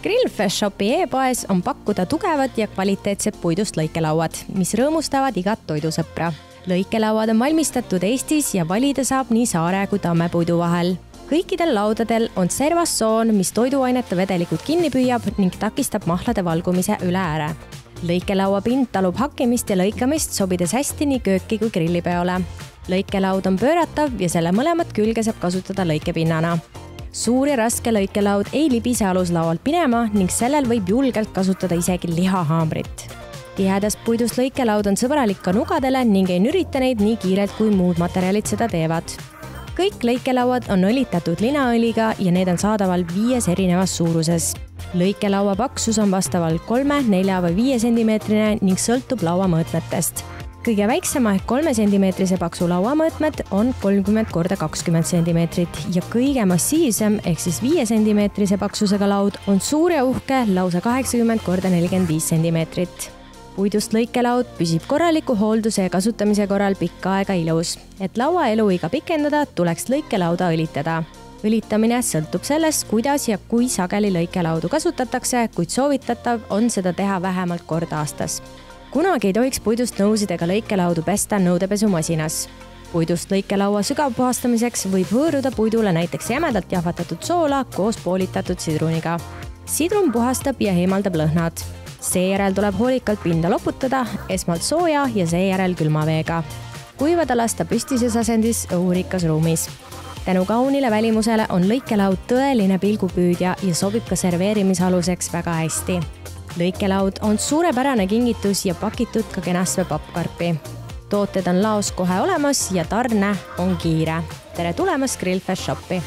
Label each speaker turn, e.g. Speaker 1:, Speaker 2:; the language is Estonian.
Speaker 1: Grillfresh Shopi e-poes on pakkuda tugevad ja kvaliteetsed puidust lõikelauad, mis rõõmustavad igat toidusõpra. Lõikelauad on valmistatud Eestis ja valida saab nii Saare kui Tammepuidu vahel. Kõikidel laudadel on servassoon, mis toiduainete vedelikult kinni püüab ning takistab mahlade valgumise üle ääre. Lõikelaua pind talub hakkimist ja lõikamist, sobides hästi nii kööki kui grillipeole. Lõikelaud on pööratav ja selle mõlemat külge saab kasutada lõikepinnana. Suur ja raske lõikelaud ei libise aluslaualt minema ning sellel võib julgelt kasutada isegi lihahaamrit. Tihedast puidust lõikelaud on sõbralik ka nugadele ning ei nürita neid nii kiirelt kui muud materjalid seda teevad. Kõik lõikelauad on õlitatud linaõliga ja need on saadaval 5 erinevas suuruses. Lõikelaua paksus on vastavalt 3, 4 või 5 cm ning sõltub laua mõõtmetest. Kõige väiksema ehk 3 cm paksu laua mõõtmed on 30 × 20 cm ja kõige massiivsem ehk siis 5 cm paksusega laud on suur ja uhke lausa 80 × 45 cm. Puidust lõikelaud püsib korraliku hoolduse ja kasutamise korral pikka aega ilus. Et laua eluiga pikendada, tuleks lõikelauda õlitada. Õlitamine sõltub sellest, kuidas ja kui sageli lõikelaudu kasutatakse, kuid soovitatav on seda teha vähemalt kord aastas. Kunagi ei tohiks puidust nõusid ega lõikelaudu pesta nõudepesumasinas. Puidust lõikelaua sügavpuhastamiseks võib hõõruda puidule näiteks jämedalt jahvatatud soola koos poolitatud sidruniga. Sidrun puhastab ja eemaldab lõhnad. Seejärel tuleb hoolikalt pinda loputada, esmalt sooja ja seejärel külma veega. Kuivada lasta püstises asendis õhurikkas ruumis. Tänu kaunile välimusele on lõikelaud tõeline pilgupüüdja ja sobib ka serveerimisaluseks väga hästi. Lõikelaud on suurepärane kingitus ja pakitud ka kenasti pappkarpi. Tooted on laos kohe olemas ja tarne on kiire. Tere tulemast Grillfresh Shopi!